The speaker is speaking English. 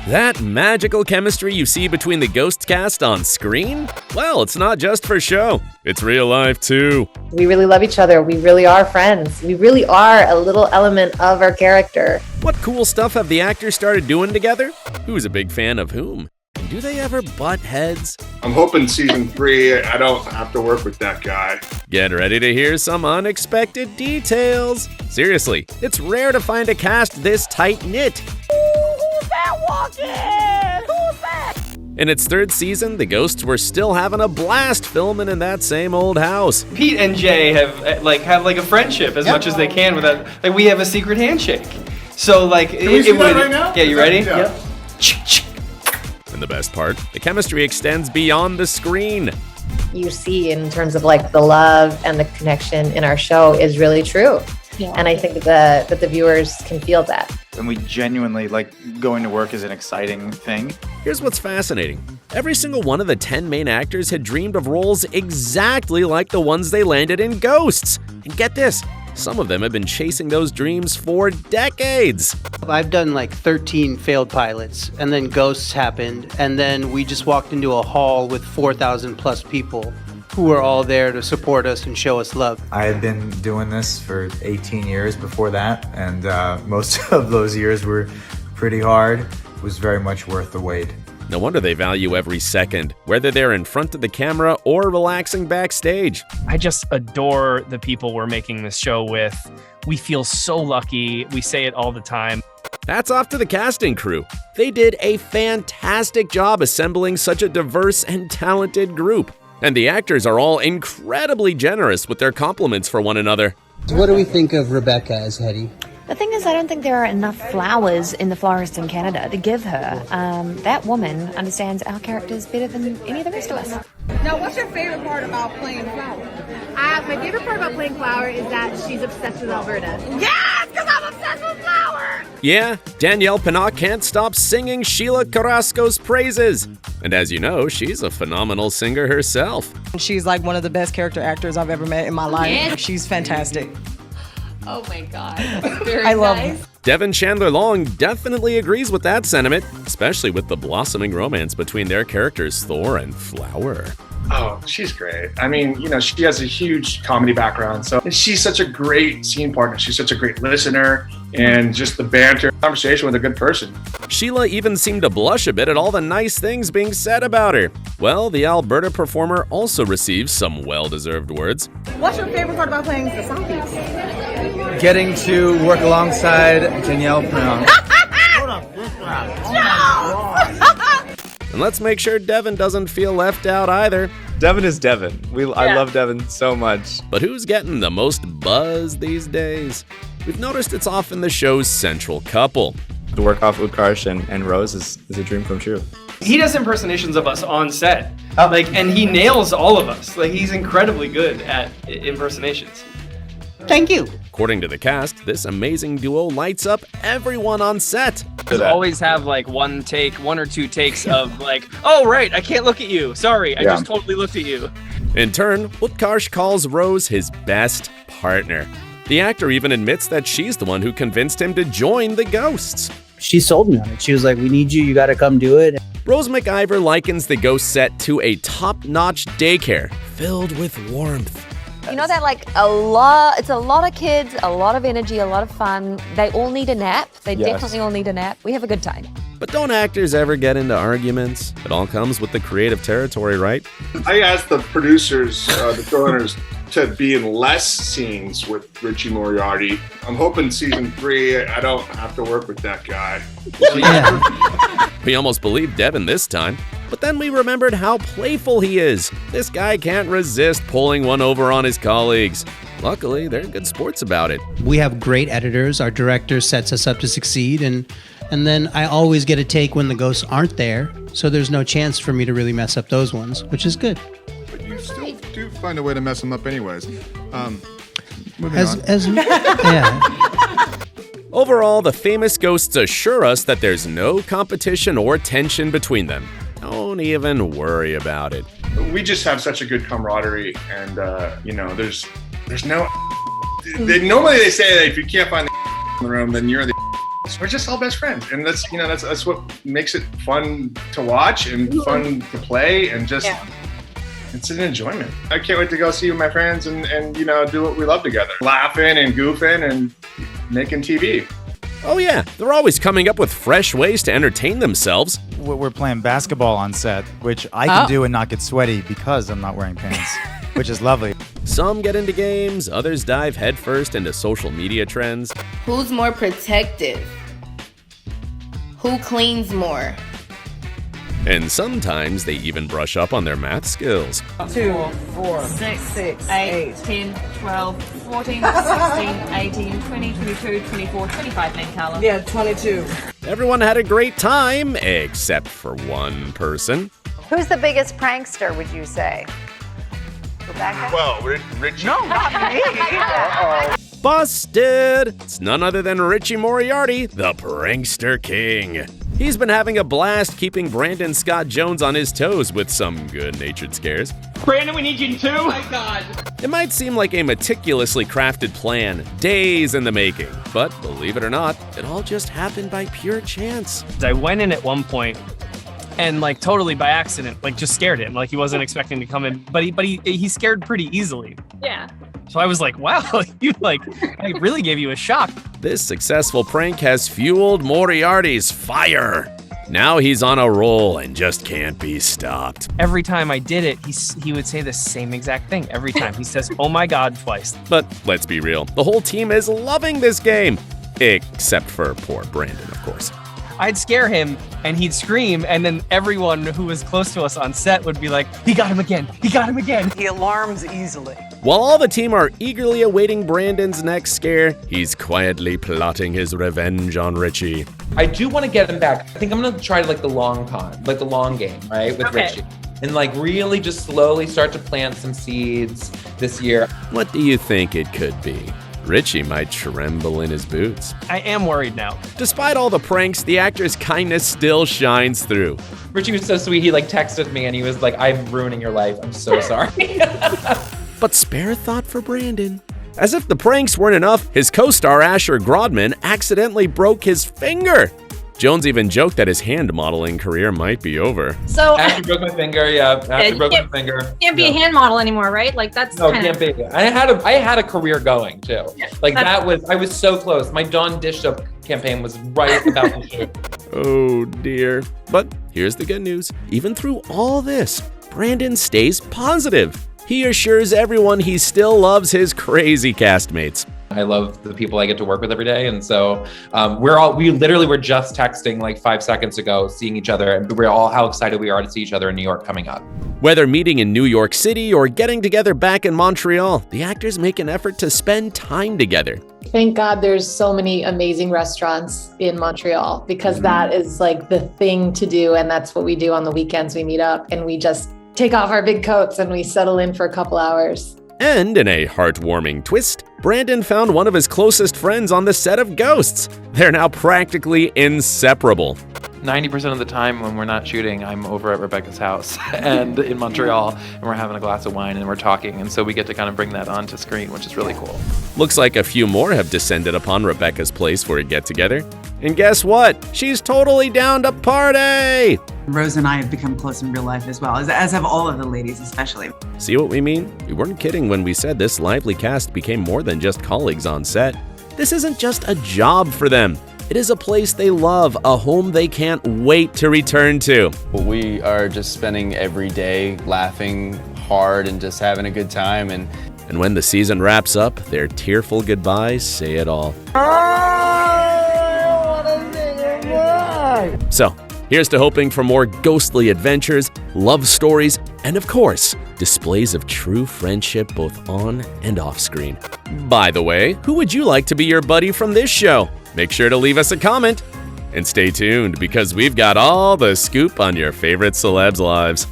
That magical chemistry you see between the Ghost cast on screen? Well, it's not just for show. It's real life too. We really love each other. We really are friends. We really are a little element of our character. What cool stuff have the actors started doing together? Who's a big fan of whom? And do they ever butt heads? I'm hoping season 3, I don't have to work with that guy. Get ready to hear some unexpected details. Seriously, it's rare to find a cast this tight-knit. Who's that walking? Who's that? In its 3rd season, the Ghosts were still having a blast filming in that same old house. Pete and Jay have a friendship as much as they can without, like, we have a secret handshake. So like, Can we see that right now? Yeah, you ready? Yeah. Yep. And the best part, the chemistry extends beyond the screen. You see in terms of like the love and the connection in our show is really true. Yeah. And I think that the viewers can feel that. And we genuinely, like, going to work is an exciting thing. Here's what's fascinating. Every single one of the 10 main actors had dreamed of roles exactly like the ones they landed in Ghosts. And get this, some of them have been chasing those dreams for decades. I've done like 13 failed pilots, and then Ghosts happened, and then we just walked into a hall with 4,000 plus people who were all there to support us and show us love. I had been doing this for 18 years before that, and most of those years were pretty hard. It was very much worth the wait. No wonder they value every second, whether they're in front of the camera or relaxing backstage. I just adore the people we're making this show with. We feel so lucky. We say it all the time. Hats off to the casting crew. They did a fantastic job assembling such a diverse and talented group. And the actors are all incredibly generous with their compliments for one another. What do we think of Rebecca as Hetty? The thing is, I don't think there are enough flowers in the florist in Canada to give her. That woman understands our characters better than any of the rest of us. Now, what's your favorite part about playing Flower? My favorite part about playing Flower is that she's obsessed with Alberta. Yes, because I'm obsessed with Flower! Yeah, Danielle Pinnock can't stop singing Sheila Carrasco's praises. And as you know, she's a phenomenal singer herself. She's like one of the best character actors I've ever met in my life. Yeah. She's fantastic. Oh my God, that's very I love nice. her. Devin Chandler-Long definitely agrees with that sentiment, especially with the blossoming romance between their characters Thor and Flower. Oh, she's great. I mean, she has a huge comedy background, so she's such a great scene partner. She's such a great listener, and just the banter, conversation with a good person. Sheila even seemed to blush a bit at all the nice things being said about her. Well, the Alberta performer also receives some well-deserved words. What's your favorite part about playing the song piece? Getting to work alongside Danielle Pinnock. And let's make sure Devin doesn't feel left out either. Devin is Devin. I love Devin so much. But who's getting the most buzz these days? We've noticed it's often the show's central couple. To work off Utkarsh and Rose is a dream come true. He does impersonations of us on set, and he nails all of us. Like, he's incredibly good at impersonations. Thank you. According to the cast, this amazing duo lights up everyone on set. You always have like one or two takes of like, oh right, I can't look at you. Sorry, I just totally looked at you. In turn, Utkarsh calls Rose his best partner. The actor even admits that she's the one who convinced him to join the Ghosts. She sold me on it. She was like, we need you gotta come do it. Rose McIver likens the Ghost set to a top-notch daycare filled with warmth. You know that it's a lot of kids, a lot of energy, a lot of fun. They all need a nap. They definitely all need a nap. We have a good time. But don't actors ever get into arguments? It all comes with the creative territory, right? I asked the producers, the showrunners, to be in less scenes with Richie Moriarty. I'm hoping season 3, I don't have to work with that guy. We almost believed Devin this time, but then we remembered how playful he is. This guy can't resist pulling one over on his colleagues. Luckily, they're good sports about it. We have great editors. Our director sets us up to succeed, and then I always get a take when the ghosts aren't there, so there's no chance for me to really mess up those ones, which is good. But you still do find a way to mess them up anyways. Overall, the famous ghosts assure us that there's no competition or tension between them. Don't even worry about it. We just have such a good camaraderie, and there's no. Normally they say that if you can't find the in the room, then you're the. we're just all best friends, and that's what makes it fun to watch and fun to play, and just it's an enjoyment. I can't wait to go see my friends and do what we love together, laughing and goofing and making TV. Oh yeah, they're always coming up with fresh ways to entertain themselves. We're playing basketball on set, which I can do and not get sweaty because I'm not wearing pants, which is lovely. Some get into games, others dive headfirst into social media trends. Who's more protective? Who cleans more? And sometimes they even brush up on their math skills. 2, 4, 6, 8, 10, 12, 14, 16, 18, 20, 22, 24, 25, then Carla. Yeah, 22. Everyone had a great time, except for one person. Who's the biggest prankster, would you say? Rebecca? Well, Richie. No, not me. Uh-oh. Busted! It's none other than Richie Moriarty, the prankster king. He's been having a blast keeping Brandon Scott Jones on his toes with some good-natured scares. Brandon, we need you too. Oh my God. It might seem like a meticulously crafted plan, days in the making, but believe it or not, it all just happened by pure chance. I went in at one point and like totally by accident, like just scared him. Like he wasn't expecting to come in, but he scared pretty easily. Yeah. So I was like, wow, I really gave you a shock. This successful prank has fueled Moriarty's fire. Now he's on a roll and just can't be stopped. Every time I did it, he would say the same exact thing. Every time he says, oh my God, twice. But let's be real, the whole team is loving this game. Except for poor Brandon, of course. I'd scare him and he'd scream, and then everyone who was close to us on set would be like, he got him again, he got him again. He alarms easily. While all the team are eagerly awaiting Brandon's next scare, he's quietly plotting his revenge on Richie. I do want to get him back. I think I'm going to try the long game, right, with Richie. And really just slowly start to plant some seeds this year. What do you think it could be? Richie might tremble in his boots. I am worried now. Despite all the pranks, the actor's kindness still shines through. Richie was so sweet. He texted me and he was like, I'm ruining your life. I'm so sorry. But spare a thought for Brandon. As if the pranks weren't enough, his co-star Asher Grodman accidentally broke his finger. Jones even joked that his hand modeling career might be over. So Asher broke my finger, Asher broke my finger. Can't be a hand model anymore, right? Like that's can't be. I had a career going too. I was so close. My Dawn Dish Soap campaign was right about to shoot. Oh dear. But here's the good news. Even through all this, Brandon stays positive. He assures everyone he still loves his crazy castmates. I love the people I get to work with every day. And so we literally were just texting 5 seconds ago, seeing each other, and we're all how excited we are to see each other in New York coming up. Whether meeting in New York City or getting together back in Montreal, the actors make an effort to spend time together. Thank God there's so many amazing restaurants in Montreal, because that is the thing to do. And that's what we do on the weekends. We meet up and we just take off our big coats and we settle in for a couple hours. And in a heartwarming twist, Brandon found one of his closest friends on the set of Ghosts. They're now practically inseparable. 90% of the time when we're not shooting, I'm over at Rebecca's house and in Montreal, and we're having a glass of wine and we're talking. And so we get to kind of bring that onto screen, which is really cool. Looks like a few more have descended upon Rebecca's place for a get-together. And guess what? She's totally down to party! Rose and I have become close in real life as well, as have all of the ladies especially. See what we mean? We weren't kidding when we said this lively cast became more than just colleagues on set. This isn't just a job for them. It is a place they love, a home they can't wait to return to. We are just spending every day laughing hard and just having a good time. And when the season wraps up, their tearful goodbyes say it all. So, here's to hoping for more ghostly adventures, love stories, and of course, displays of true friendship both on and off screen. By the way, who would you like to be your buddy from this show? Make sure to leave us a comment. And stay tuned because we've got all the scoop on your favorite celebs' lives.